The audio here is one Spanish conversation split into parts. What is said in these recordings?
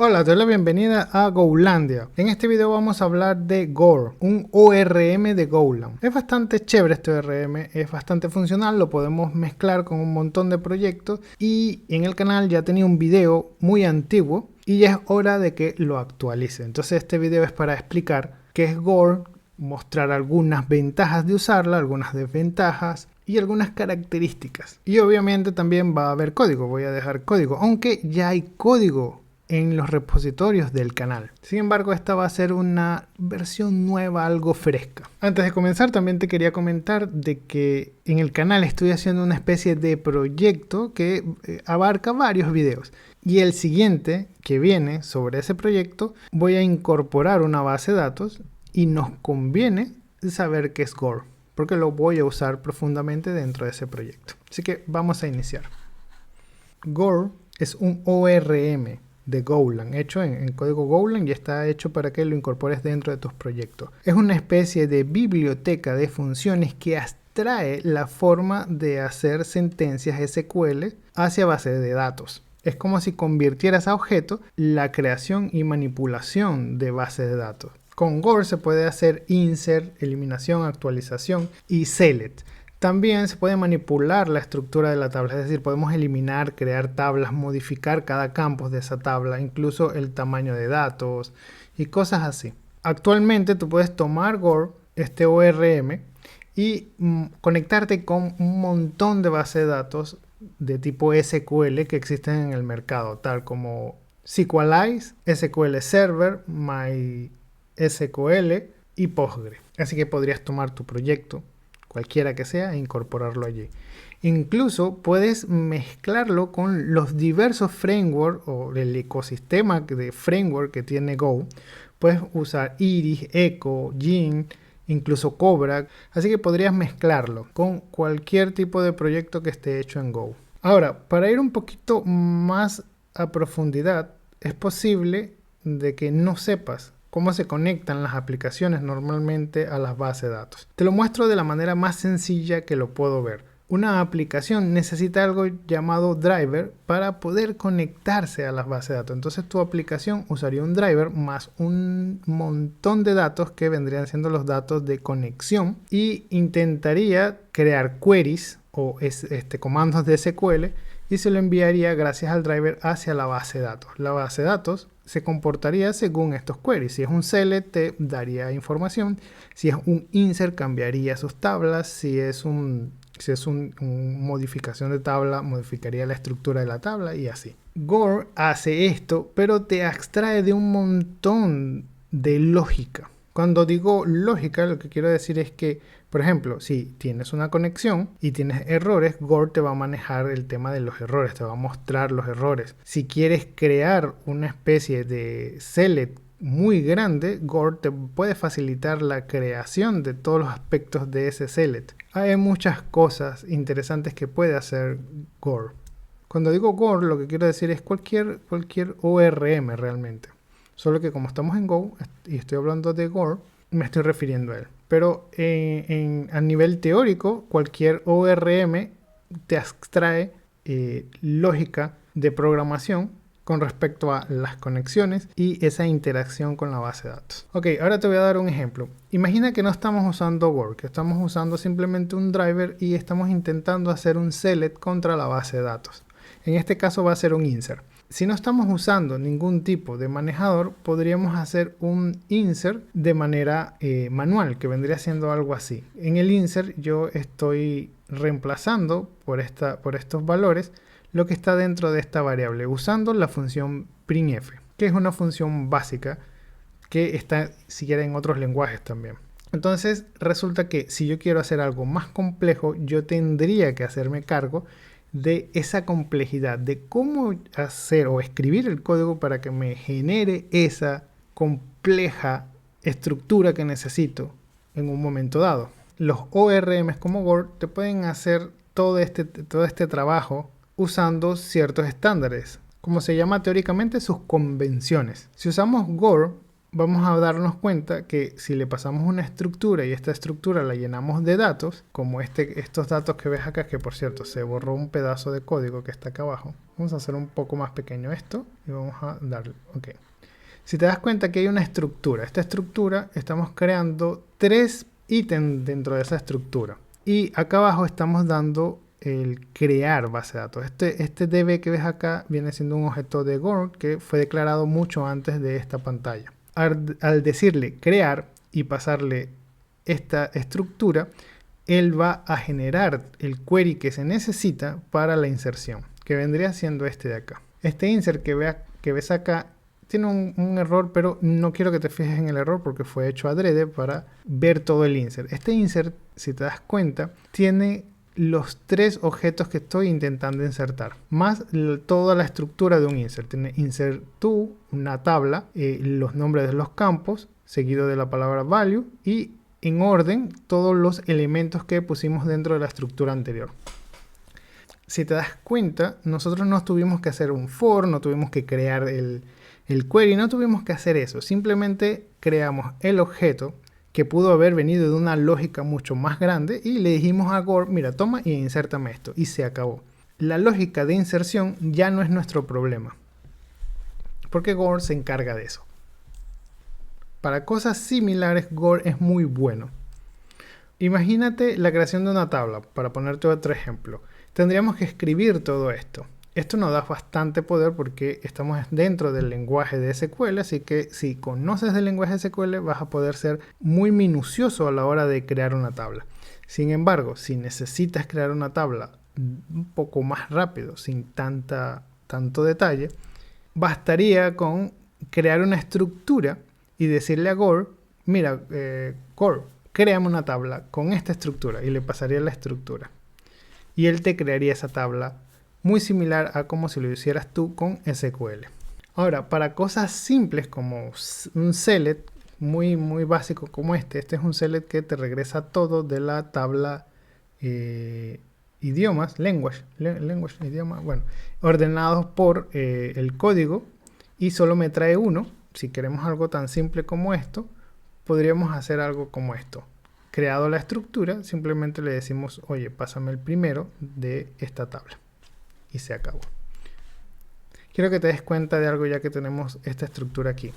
Hola, te doy la bienvenida a Golandia. En este video vamos a hablar de Gore, un ORM de Golang. Es bastante chévere este ORM, es bastante funcional, lo podemos mezclar con un montón de proyectos y en el canal ya tenía un video muy antiguo y ya es hora de que lo actualice. Entonces este video es para explicar qué es Gore, mostrar algunas ventajas de usarla, algunas desventajas y algunas características. Y obviamente también va a haber código, voy a dejar código, aunque ya hay código en los repositorios del canal. Sin embargo, esta va a ser una versión nueva, algo fresca. Antes de comenzar, también te quería comentar de que en el canal estoy haciendo una especie de proyecto que abarca varios videos. Y el siguiente que viene sobre ese proyecto, voy a incorporar una base de datos y nos conviene saber qué es Gore, porque lo voy a usar profundamente dentro de ese proyecto. Así que vamos a iniciar. Gore es un ORM de Golang, hecho en código Golang y está hecho para que lo incorpores dentro de tus proyectos. Es una especie de biblioteca de funciones que abstrae la forma de hacer sentencias SQL hacia base de datos. Es como si convirtieras a objeto la creación y manipulación de bases de datos. Con Gore se puede hacer insert, eliminación, actualización y select. También se puede manipular la estructura de la tabla, es decir, podemos eliminar, crear tablas, modificar cada campo de esa tabla, incluso el tamaño de datos y cosas así. Actualmente tú puedes tomar Gore, este ORM, y conectarte con un montón de bases de datos de tipo SQL que existen en el mercado, tal como SQLize, SQL Server, MySQL y Postgre. Así que podrías tomar tu proyecto, cualquiera que sea, e incorporarlo allí. Incluso puedes mezclarlo con los diversos frameworks o el ecosistema de framework que tiene Go. Puedes usar Iris, Echo, Gin, incluso Cobra. Así que podrías mezclarlo con cualquier tipo de proyecto que esté hecho en Go. Ahora, para ir un poquito más a profundidad, es posible de que no sepas cómo se conectan las aplicaciones normalmente a las bases de datos. Te lo muestro de la manera más sencilla que lo puedo ver. Una aplicación necesita algo llamado driver para poder conectarse a las bases de datos. Entonces tu aplicación usaría un driver más un montón de datos que vendrían siendo los datos de conexión y intentaría crear queries o comandos de SQL y se lo enviaría gracias al driver hacia la base de datos. La base de datos se comportaría según estos queries. Si es un select, te daría información. Si es un insert, cambiaría sus tablas. Si es una modificación de tabla, modificaría la estructura de la tabla y así. Gore hace esto, pero te abstrae de un montón de lógica. Cuando digo lógica, lo que quiero decir es que, por ejemplo, si tienes una conexión y tienes errores, Gore te va a manejar el tema de los errores, te va a mostrar los errores. Si quieres crear una especie de select muy grande, Gore te puede facilitar la creación de todos los aspectos de ese select. Hay muchas cosas interesantes que puede hacer Gore. Cuando digo Gore, lo que quiero decir es cualquier ORM realmente. Solo que como estamos en Go y estoy hablando de Gore, me estoy refiriendo a él. Pero a nivel teórico, cualquier ORM te abstrae lógica de programación con respecto a las conexiones y esa interacción con la base de datos. Ok, ahora te voy a dar un ejemplo. Imagina que no estamos usando Gore, que estamos usando simplemente un driver y estamos intentando hacer un select contra la base de datos. En este caso va a ser un insert. Si no estamos usando ningún tipo de manejador, podríamos hacer un insert de manera manual, que vendría siendo algo así. En el insert yo estoy reemplazando por estos valores lo que está dentro de esta variable, usando la función printf, que es una función básica que está siquiera en otros lenguajes también. Entonces resulta que si yo quiero hacer algo más complejo, yo tendría que hacerme cargo de esa complejidad, de cómo hacer o escribir el código para que me genere esa compleja estructura que necesito en un momento dado. Los ORMs como Gore te pueden hacer todo este trabajo usando ciertos estándares, como se llama teóricamente sus convenciones. Si usamos Gore, vamos a darnos cuenta que si le pasamos una estructura y esta estructura la llenamos de datos, como estos datos que ves acá, que por cierto se borró un pedazo de código que está acá abajo. Vamos a hacer un poco más pequeño esto y vamos a darle, ok. Si te das cuenta que hay una estructura, esta estructura estamos creando 3 ítems dentro de esa estructura. Y acá abajo estamos dando el crear base de datos. Este DB que ves acá viene siendo un objeto de Gore que fue declarado mucho antes de esta pantalla. Al decirle crear y pasarle esta estructura, él va a generar el query que se necesita para la inserción, que vendría siendo este de acá. Este insert que ves acá tiene un error, pero no quiero que te fijes en el error porque fue hecho adrede para ver todo el insert. Este insert, si te das cuenta, tiene los 3 objetos que estoy intentando insertar, más toda la estructura de un insert. Tiene insert to, una tabla, los nombres de los campos, seguido de la palabra value y en orden todos los elementos que pusimos dentro de la estructura anterior. Si te das cuenta, nosotros no tuvimos que hacer un for, no tuvimos que crear el query, no tuvimos que hacer eso. Simplemente creamos el objeto que pudo haber venido de una lógica mucho más grande y le dijimos a Gore, mira, toma y insértame esto. Y se acabó. La lógica de inserción ya no es nuestro problema, porque Gore se encarga de eso. Para cosas similares, Gore es muy bueno. Imagínate la creación de una tabla, para ponerte otro ejemplo. Tendríamos que escribir todo esto. Esto nos da bastante poder porque estamos dentro del lenguaje de SQL, así que si conoces el lenguaje de SQL vas a poder ser muy minucioso a la hora de crear una tabla. Sin embargo, si necesitas crear una tabla un poco más rápido, sin tanto detalle, bastaría con crear una estructura y decirle a Gore, mira, Gore, créame una tabla con esta estructura, y le pasaría la estructura. Y él te crearía esa tabla muy similar a como si lo hicieras tú con SQL. Ahora, para cosas simples como un select muy básico como este es un select que te regresa todo de la tabla idiomas, idioma, bueno, ordenados por el código y solo me trae uno. Si queremos algo tan simple como esto, podríamos hacer algo como esto. Creado la estructura, simplemente le decimos, oye, pásame el primero de esta tabla. Y se acabó. Quiero que te des cuenta de algo ya que tenemos esta estructura aquí.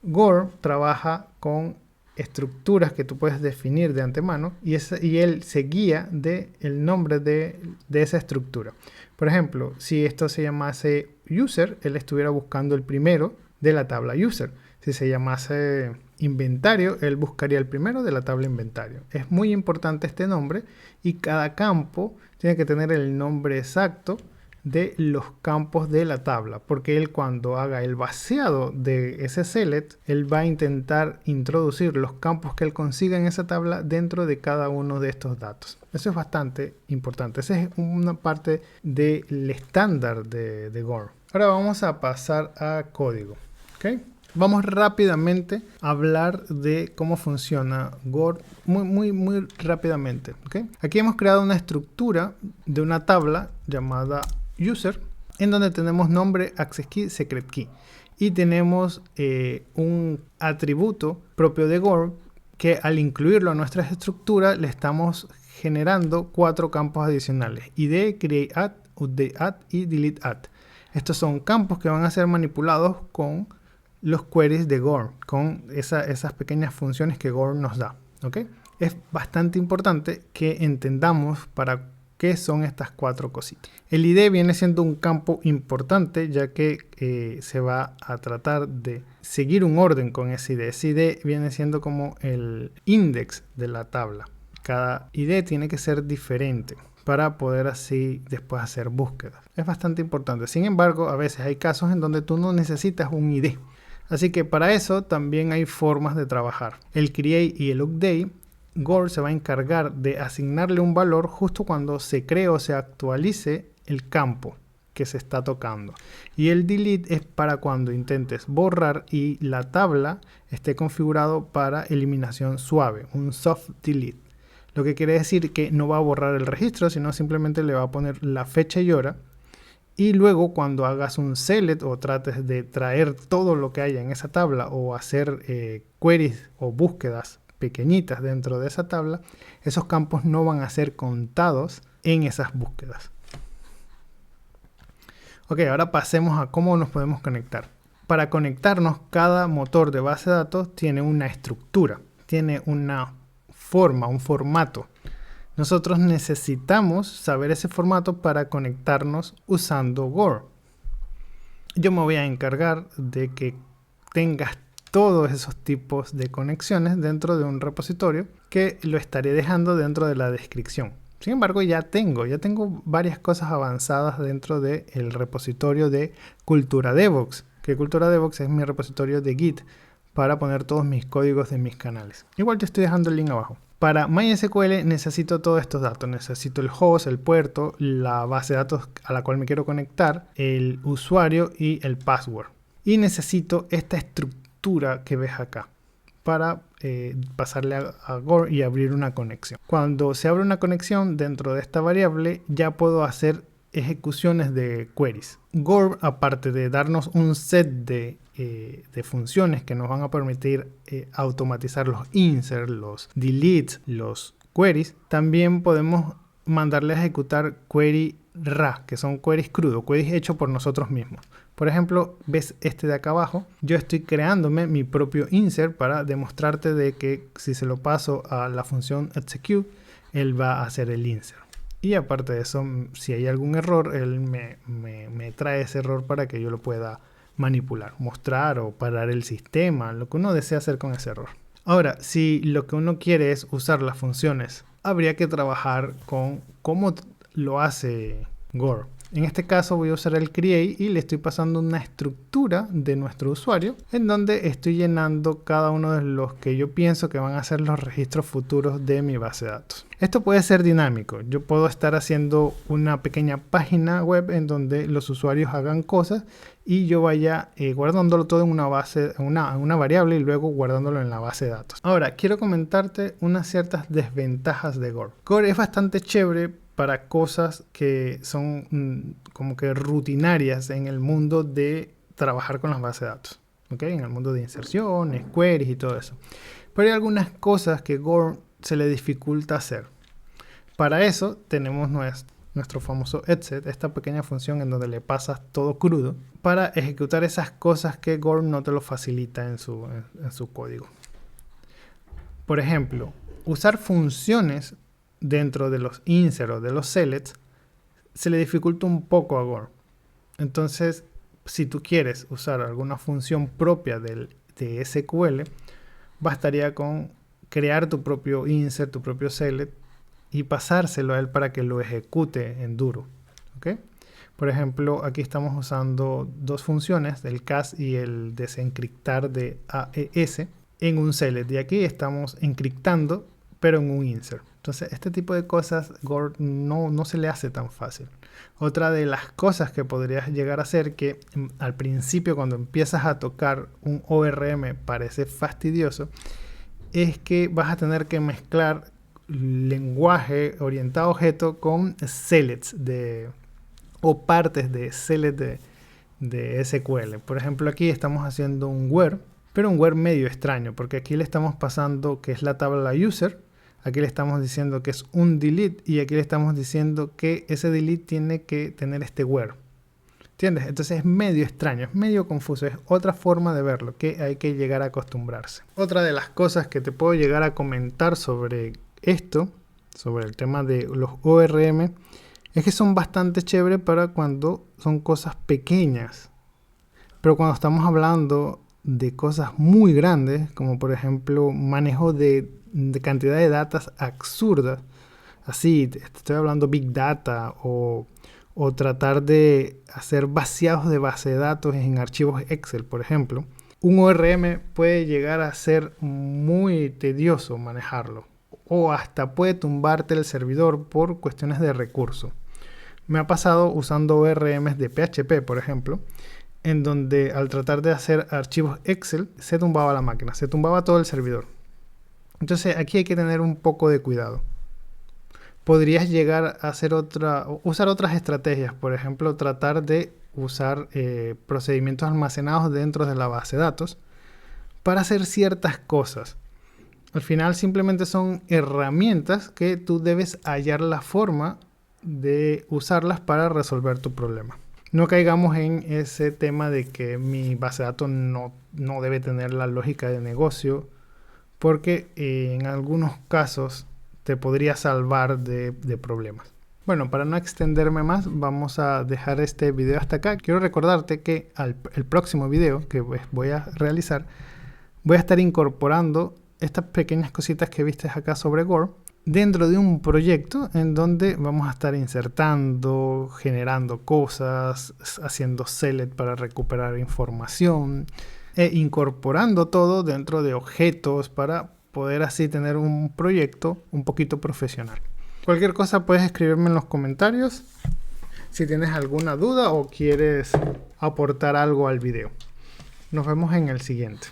Gore trabaja con estructuras que tú puedes definir de antemano y él se guía del nombre de esa estructura. Por ejemplo, si esto se llamase user, él estuviera buscando el primero de la tabla user. Si se llamase inventario, él buscaría el primero de la tabla inventario. Es muy importante este nombre y cada campo tiene que tener el nombre exacto de los campos de la tabla, porque él cuando haga el vaciado de ese select, él va a intentar introducir los campos que él consiga en esa tabla dentro de cada uno de estos datos. Eso es bastante importante. Esa es una parte del estándar de Gore. Ahora vamos a pasar a código. ¿Okay? Vamos rápidamente a hablar de cómo funciona Gore muy rápidamente. ¿Okay? Aquí hemos creado una estructura de una tabla llamada user, en donde tenemos nombre, access key, secret key. Y tenemos un atributo propio de Gore que al incluirlo a nuestra estructura le estamos generando 4 campos adicionales. ID, create add, update add y delete add. Estos son campos que van a ser manipulados con los queries de Gore, con esas pequeñas funciones que Gore nos da. ¿Okay? Es bastante importante que entendamos para qué son estas 4 cositas. El ID viene siendo un campo importante ya que se va a tratar de seguir un orden con ese ID. Ese ID viene siendo como el index de la tabla. Cada ID tiene que ser diferente para poder así después hacer búsquedas. Es bastante importante. Sin embargo, a veces hay casos en donde tú no necesitas un ID. Así que para eso también hay formas de trabajar. El create y el update, Gore se va a encargar de asignarle un valor justo cuando se cree o se actualice el campo que se está tocando. Y el delete es para cuando intentes borrar y la tabla esté configurado para eliminación suave, un soft delete. Lo que quiere decir que no va a borrar el registro, sino simplemente le va a poner la fecha y hora Y luego cuando hagas un select o trates de traer todo lo que haya en esa tabla o hacer queries o búsquedas pequeñitas dentro de esa tabla, esos campos no van a ser contados en esas búsquedas. Ok, ahora pasemos a cómo nos podemos conectar. Para conectarnos, cada motor de base de datos tiene una estructura, tiene una forma, un formato. Nosotros necesitamos saber ese formato para conectarnos usando Gore. Yo me voy a encargar de que tengas todos esos tipos de conexiones dentro de un repositorio que lo estaré dejando dentro de la descripción. Sin embargo, ya tengo varias cosas avanzadas dentro del repositorio de Cultura DevOps, que Cultura DevOps es mi repositorio de Git para poner todos mis códigos de mis canales. Igual te estoy dejando el link abajo. Para MySQL necesito todos estos datos. Necesito el host, el puerto, la base de datos a la cual me quiero conectar, el usuario y el password. Y necesito esta estructura que ves acá para pasarle a Gore y abrir una conexión. Cuando se abre una conexión dentro de esta variable, ya puedo hacer ejecuciones de queries. Gore, aparte de darnos un set de funciones que nos van a permitir automatizar los insert, los delete, los queries, también podemos mandarle a ejecutar query raw, que son queries crudos, queries hechos por nosotros mismos. Por ejemplo, ves este de acá abajo, yo estoy creándome mi propio insert para demostrarte de que si se lo paso a la función execute, él va a hacer el insert. Y aparte de eso, si hay algún error, él me trae ese error para que yo lo pueda manipular, mostrar o parar el sistema, lo que uno desea hacer con ese error. Ahora, si lo que uno quiere es usar las funciones, habría que trabajar con cómo lo hace Gore. En este caso voy a usar el create y le estoy pasando una estructura de nuestro usuario en donde estoy llenando cada uno de los que yo pienso que van a ser los registros futuros de mi base de datos. Esto puede ser dinámico. Yo puedo estar haciendo una pequeña página web en donde los usuarios hagan cosas y yo vaya guardándolo todo en una base, una variable y luego guardándolo en la base de datos. Ahora, quiero comentarte unas ciertas desventajas de Gore. Gore es bastante chévere para cosas que son como que rutinarias en el mundo de trabajar con las bases de datos, ¿okay? En el mundo de inserciones, queries y todo eso. Pero hay algunas cosas que Gore se le dificulta hacer. Para eso tenemos nuestro famoso exec, esta pequeña función en donde le pasas todo crudo para ejecutar esas cosas que Gore no te lo facilita en su código. Por ejemplo, usar funciones dentro de los insert o de los selects se le dificulta un poco a Gore. Entonces, si tú quieres usar alguna función propia de SQL, bastaría con crear tu propio insert, tu propio select y pasárselo a él para que lo ejecute en duro. ¿Okay? Por ejemplo, aquí estamos usando dos funciones, el cast y el desencriptar de AES en un select. Y aquí estamos encriptando, pero en un insert. Entonces, este tipo de cosas Gore no se le hace tan fácil. Otra de las cosas que podrías llegar a hacer, que al principio cuando empiezas a tocar un ORM parece fastidioso, es que vas a tener que mezclar lenguaje orientado a objeto con selects o partes de select de SQL. Por ejemplo, aquí estamos haciendo un where, pero un where medio extraño, porque aquí le estamos pasando que es la tabla user. Aquí le estamos diciendo que es un delete y aquí le estamos diciendo que ese delete tiene que tener este where. ¿Entiendes? Entonces es medio extraño, es medio confuso, es otra forma de verlo que hay que llegar a acostumbrarse. Otra de las cosas que te puedo llegar a comentar sobre esto, sobre el tema de los ORM, es que son bastante chéveres para cuando son cosas pequeñas. Pero cuando estamos hablando de cosas muy grandes, como por ejemplo manejo de cantidad de datas absurdas, así estoy hablando big data o tratar de hacer vaciados de base de datos en archivos Excel, por ejemplo, un ORM puede llegar a ser muy tedioso manejarlo o hasta puede tumbarte el servidor por cuestiones de recursos. Me ha pasado usando ORMs de PHP, por ejemplo, en donde al tratar de hacer archivos Excel se tumbaba la máquina, se tumbaba todo el servidor. Entonces aquí hay que tener un poco de cuidado. podrías llegar a usar otras estrategias. Por ejemplo, tratar de usar procedimientos almacenados dentro de la base de datos para hacer ciertas cosas. Al final simplemente son herramientas que tú debes hallar la forma de usarlas para resolver tu problema. No caigamos en ese tema de que mi base de datos no debe tener la lógica de negocio, porque en algunos casos te podría salvar de problemas. Bueno, para no extenderme más, vamos a dejar este video hasta acá. Quiero recordarte que el próximo video que voy a realizar, voy a estar incorporando estas pequeñas cositas que viste acá sobre Word dentro de un proyecto en donde vamos a estar insertando, generando cosas, haciendo select para recuperar información e incorporando todo dentro de objetos para poder así tener un proyecto un poquito profesional. Cualquier cosa puedes escribirme en los comentarios si tienes alguna duda o quieres aportar algo al video. Nos vemos en el siguiente.